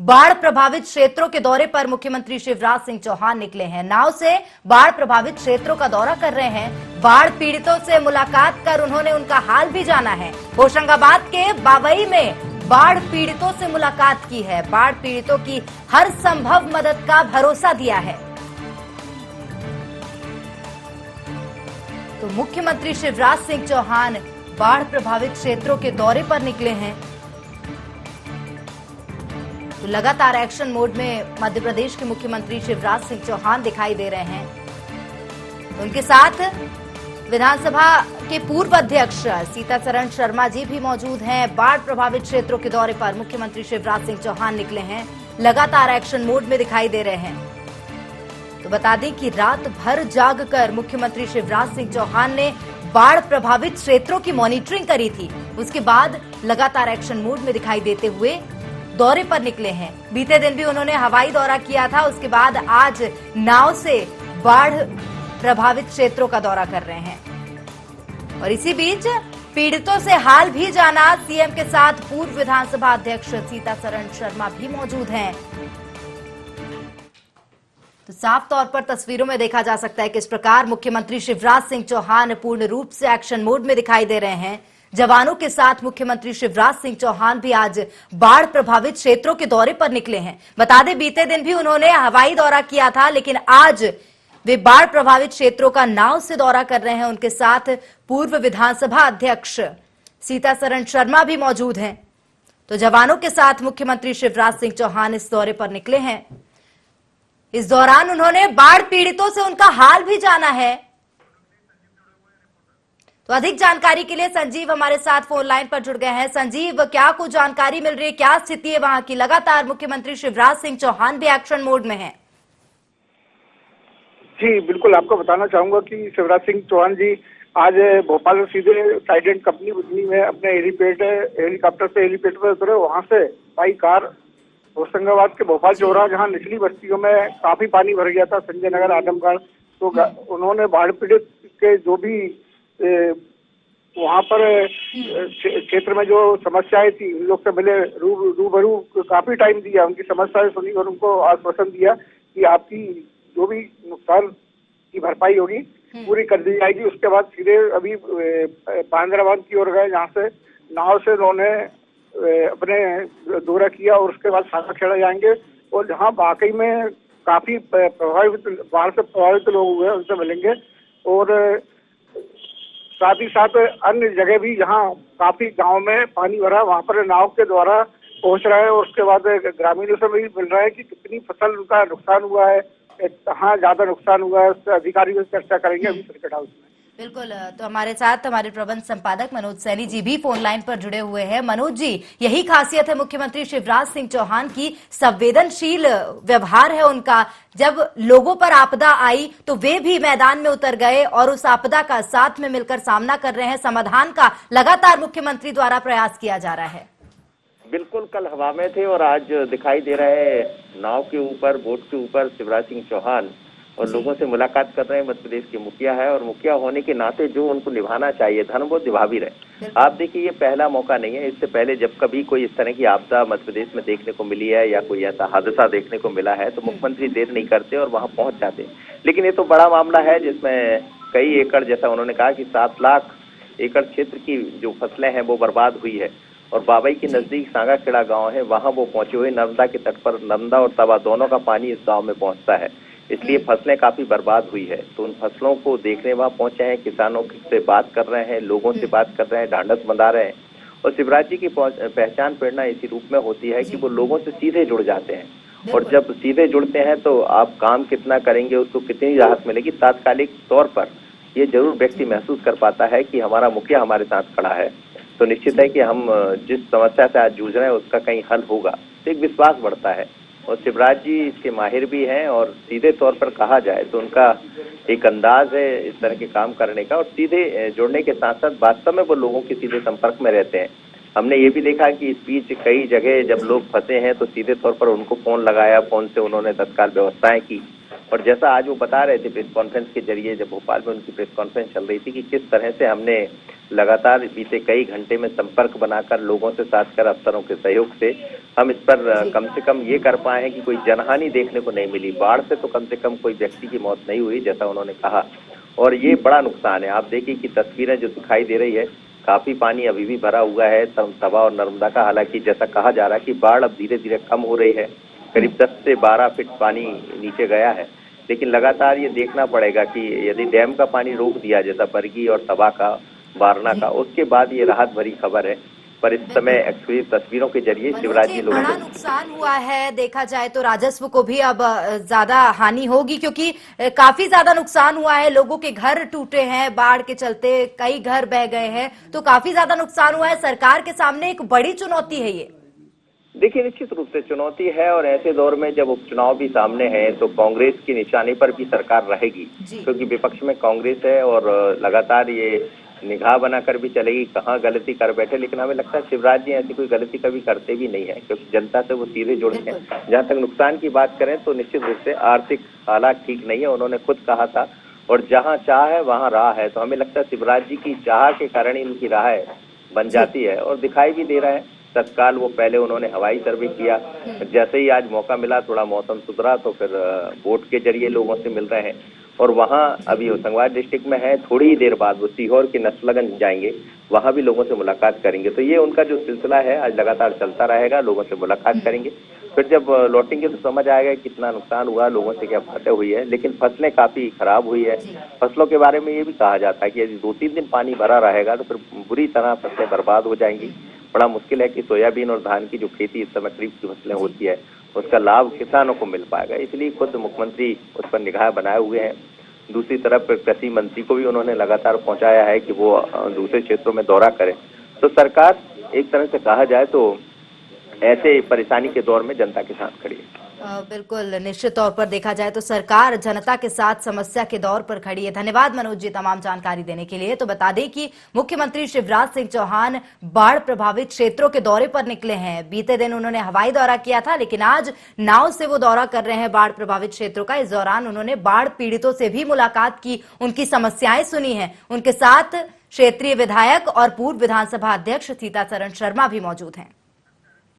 बाढ़ प्रभावित क्षेत्रों के दौरे पर मुख्यमंत्री शिवराज सिंह चौहान निकले हैं। नाव से बाढ़ प्रभावित क्षेत्रों का दौरा कर रहे हैं। बाढ़ पीड़ितों से मुलाकात कर उन्होंने उनका हाल भी जाना है। होशंगाबाद के बावई में बाढ़ पीड़ितों से मुलाकात की है। बाढ़ पीड़ितों की हर संभव मदद का भरोसा दिया है। तो मुख्यमंत्री शिवराज सिंह चौहान बाढ़ प्रभावित क्षेत्रों के दौरे पर निकले हैं। तो लगातार एक्शन मोड में मध्य प्रदेश के मुख्यमंत्री शिवराज सिंह चौहान दिखाई दे रहे हैं। उनके साथ विधानसभा के पूर्व अध्यक्ष सीतासरण शर्मा जी भी मौजूद हैं। बाढ़ प्रभावित क्षेत्रों के दौरे पर मुख्यमंत्री शिवराज सिंह चौहान निकले हैं। लगातार एक्शन मोड में दिखाई दे रहे हैं। तो बता दें कि रात भर जागकर मुख्यमंत्री शिवराज सिंह चौहान ने बाढ़ प्रभावित क्षेत्रों की मॉनिटरिंग करी थी। उसके बाद लगातार एक्शन मोड में दिखाई देते हुए दौरे पर निकले हैं। बीते दिन भी उन्होंने हवाई दौरा किया था। उसके बाद आज नाव से बाढ़ प्रभावित क्षेत्रों का दौरा कर रहे हैं। और इसी बीच पीड़ितों से हाल भी जाना। सीएम के साथ पूर्व विधानसभा अध्यक्ष सीतासरण शर्मा भी मौजूद हैं। तो साफ तौर पर तस्वीरों में देखा जा सकता है कि इस प्रकार मुख्यमंत्री शिवराज सिंह चौहान पूर्ण रूप से एक्शन मोड में दिखाई दे रहे हैं। जवानों के साथ मुख्यमंत्री शिवराज सिंह चौहान भी आज बाढ़ प्रभावित क्षेत्रों के दौरे पर निकले हैं। बता दें बीते दिन भी उन्होंने हवाई दौरा किया था, लेकिन आज वे बाढ़ प्रभावित क्षेत्रों का नाव से दौरा कर रहे हैं। उनके साथ पूर्व विधानसभा अध्यक्ष सीतासरण शर्मा भी मौजूद हैं। तो जवानों के साथ मुख्यमंत्री शिवराज सिंह चौहान इस दौरे पर निकले हैं। इस दौरान उन्होंने बाढ़ पीड़ितों से उनका हाल भी जाना है। तो अधिक जानकारी के लिए संजीव हमारे साथ फोन लाइन पर जुड़ गए हैं। संजीव, क्या कुछ जानकारी मिल रही है, क्या स्थिति है वहां की? लगातार मुख्यमंत्री शिवराज सिंह चौहान भी एक्शन मोड में हैं। जी बिल्कुल, आपको बताना चाहूंगा कि शिवराज सिंह चौहान जी आज भोपाल से सीधे ट्राइडेंट कंपनी बुधनी में अपने हेलीकॉप्टर से हेलीपैड पर उतरे। वहां से बाई कार होशंगाबाद के भोपाल चौरा, जहां निचली बस्तियों में काफी पानी भर गया था, संजय नगर, आजमगढ़, तो उन्होंने बाढ़ पीड़ित के जो भी वहां पर क्षेत्र में जो समस्याएं थी उन लोग से मिले, रूबरू काफी टाइम दिया, उनकी समस्याएं सुनी और उनको आश्वासन दिया कि आपकी जो भी नुकसान की भरपाई होगी पूरी कर दी जाएगी। उसके बाद सीधे अभी बांद्राबाद की ओर गए, जहाँ से नाव से उन्होंने अपने दौरा किया और उसके बाद सागर खेड़ा जाएंगे और जहाँ वाकई में काफी प्रभावित बाढ़ से प्रभावित लोग हुए उनसे मिलेंगे। और साथ ही साथ अन्य जगह भी जहाँ काफी गांव में पानी भरा, वहां पर नाव के द्वारा पहुंच रहा है और उसके बाद ग्रामीणों से भी मिल रहा है कि कितनी फसल उनका नुकसान हुआ है, कहाँ ज्यादा नुकसान हुआ है, उससे अधिकारियों से चर्चा करेंगे अभी सर्किट हाउस में। बिल्कुल, तो हमारे साथ हमारे प्रबंध संपादक मनोज सैनी जी भी फोन लाइन पर जुड़े हुए हैं। मनोज जी, यही खासियत है मुख्यमंत्री शिवराज सिंह चौहान की, संवेदनशील व्यवहार है उनका। जब लोगों पर आपदा आई तो वे भी मैदान में उतर गए और उस आपदा का साथ में मिलकर सामना कर रहे हैं। समाधान का लगातार मुख्यमंत्री द्वारा प्रयास किया जा रहा है। बिल्कुल, कल हवा में थे और आज दिखाई दे रहे हैं नाव के ऊपर, बोट के ऊपर शिवराज सिंह चौहान और लोगों से मुलाकात कर रहे हैं। मध्य प्रदेश के मुखिया है और मुखिया होने के नाते जो उनको निभाना चाहिए धर्म वो निभा भी रहे। आप देखिए, ये पहला मौका नहीं है। इससे पहले जब कभी कोई इस तरह की आपदा मध्य प्रदेश में देखने को मिली है या कोई ऐसा हादसा देखने को मिला है तो मुख्यमंत्री देर नहीं करते और वहां पहुंच जाते। लेकिन ये तो बड़ा मामला है जिसमें कई एकड़, जैसा उन्होंने कहा कि 7 लाख एकड़ क्षेत्र की जो फसलें हैं वो बर्बाद हुई है। और बाबई के नजदीक सांगाखेड़ा गाँव है, वहाँ वो पहुंचे हुए। नर्मदा के तट पर नर्मदा और तवा दोनों का पानी इस गाँव में पहुंचता है, इसलिए फसलें काफी बर्बाद हुई है। तो उन फसलों को देखने वहां पहुंचे हैं, किसानों से बात कर रहे हैं, लोगों से बात कर रहे हैं, ढांढस बंधा रहे हैं। और शिवराज जी की पहचान प्रेरणा इसी रूप में होती है कि वो लोगों से सीधे जुड़ जाते हैं। और जब सीधे जुड़ते हैं तो आप काम कितना करेंगे, उसको कितनी राहत मिलेगी, तात्कालिक तौर पर ये जरूर व्यक्ति महसूस कर पाता है कि हमारा मुखिया हमारे साथ खड़ा है। तो निश्चित है कि हम जिस समस्या से आज जूझ रहे हैं उसका कहीं हल होगा, तो एक विश्वास बढ़ता है। और शिवराज जी इसके माहिर भी हैं और सीधे तौर पर कहा जाए तो उनका एक अंदाज है इस तरह के काम करने का। और सीधे जुड़ने के साथ साथ वास्तव में वो लोगों के सीधे संपर्क में रहते हैं। हमने ये भी देखा कि इस बीच कई जगह जब लोग फंसे हैं तो सीधे तौर पर उनको फोन लगाया, फोन से उन्होंने तत्काल व्यवस्थाएं की। और जैसा आज वो बता रहे थे प्रेस कॉन्फ्रेंस के जरिए, जब भोपाल में उनकी प्रेस कॉन्फ्रेंस चल रही थी, कि किस तरह से हमने लगातार बीते कई घंटे में संपर्क बनाकर लोगों से, साथकर अफसरों के सहयोग से हम इस पर कम से कम ये कर पाए हैं कि कोई जनहानि देखने को नहीं मिली। बाढ़ से तो कम से कम कोई व्यक्ति की मौत नहीं हुई, जैसा उन्होंने कहा, और ये बड़ा नुकसान है। आप देखिए कि तस्वीरें जो दिखाई दे रही है, काफी पानी अभी भी भरा हुआ है तवा और नर्मदा का। हालांकि जैसा कहा जा रहा है कि बाढ़ अब धीरे धीरे कम हो रही है, करीब 10 से 12 फीट पानी नीचे गया है, लेकिन लगातार ये देखना पड़ेगा कि यदि डैम का पानी रोक दिया, जैसा बरगी और तवा का, वारणा का, उसके बाद ये राहत भरी खबर है। पर इस समय एक्चुअली तस्वीरों के जरिए शिवराज जी लोगों बड़ा नुकसान हुआ है। देखा जाए तो राजस्व को भी अब ज्यादा हानि होगी, क्योंकि काफी ज्यादा नुकसान हुआ है। लोगों के घर टूटे हैं बाढ़ के चलते, कई घर बह गए हैं, तो काफी ज्यादा नुकसान हुआ है। सरकार के सामने एक बड़ी चुनौती है ये। देखिए, निश्चित रूप से चुनौती है, और ऐसे दौर में जब उपचुनाव भी सामने है तो कांग्रेस की निशाने पर भी सरकार रहेगी, क्योंकि विपक्ष में कांग्रेस है और लगातार ये निगाह बनाकर भी चलेगी कहाँ गलती कर बैठे। लेकिन हमें लगता है शिवराज जी ऐसी कोई गलती कभी करते भी नहीं है, क्योंकि जनता से वो सीधे जुड़े हैं। जहाँ तक नुकसान की बात करें तो निश्चित रूप से आर्थिक हालात ठीक नहीं है, उन्होंने खुद कहा था, और जहाँ चाह है वहाँ राह है। तो हमें लगता है शिवराज जी की चाह के कारण ही उनकी राह बन जाती है, और दिखाई भी दे रहा है। तत्काल वो पहले उन्होंने हवाई सर्वे किया, जैसे ही आज मौका मिला, थोड़ा मौसम सुधरा, तो फिर बोट के जरिए लोगों से मिल रहे हैं। और वहाँ अभी होशंगाबाद डिस्ट्रिक्ट में है, थोड़ी ही देर बाद वो सीहोर के नसलगंज जाएंगे, वहाँ भी लोगों से मुलाकात करेंगे। तो ये उनका जो सिलसिला है आज लगातार चलता रहेगा, लोगों से मुलाकात करेंगे। फिर जब लौटेंगे तो समझ आएगा कितना नुकसान हुआ, लोगों से क्या बातें हुई है। लेकिन फसलें काफी खराब हुई है। फसलों के बारे में ये भी कहा जाता है कि यदि 2-3 दिन पानी भरा रहेगा तो फिर बुरी तरह फसलें बर्बाद हो जाएंगी। बड़ा मुश्किल है कि सोयाबीन और धान की जो खेती इस समय खरीफ की फसलें होती है, उसका लाभ किसानों को मिल पाएगा। इसलिए खुद मुख्यमंत्री उस पर निगाह बनाए हुए हैं। दूसरी तरफ कृषि मंत्री को भी उन्होंने लगातार पहुंचाया है कि वो दूसरे क्षेत्रों में दौरा करें। तो सरकार एक तरह से कहा जाए तो ऐसे परेशानी के दौर में जनता के साथ खड़ी है। बिल्कुल, निश्चित तौर पर देखा जाए तो सरकार जनता के साथ समस्या के दौर पर खड़ी है। धन्यवाद मनोज जी तमाम जानकारी देने के लिए। तो बता दें कि मुख्यमंत्री शिवराज सिंह चौहान बाढ़ प्रभावित क्षेत्रों के दौरे पर निकले हैं। बीते दिन उन्होंने हवाई दौरा किया था, लेकिन आज नाव से वो दौरा कर रहे हैं बाढ़ प्रभावित क्षेत्रों का। इस दौरान उन्होंने बाढ़ पीड़ितों से भी मुलाकात की, उनकी समस्याएं सुनी हैं। उनके साथ क्षेत्रीय विधायक और पूर्व विधानसभा अध्यक्ष सीतासरण शर्मा भी मौजूद हैं।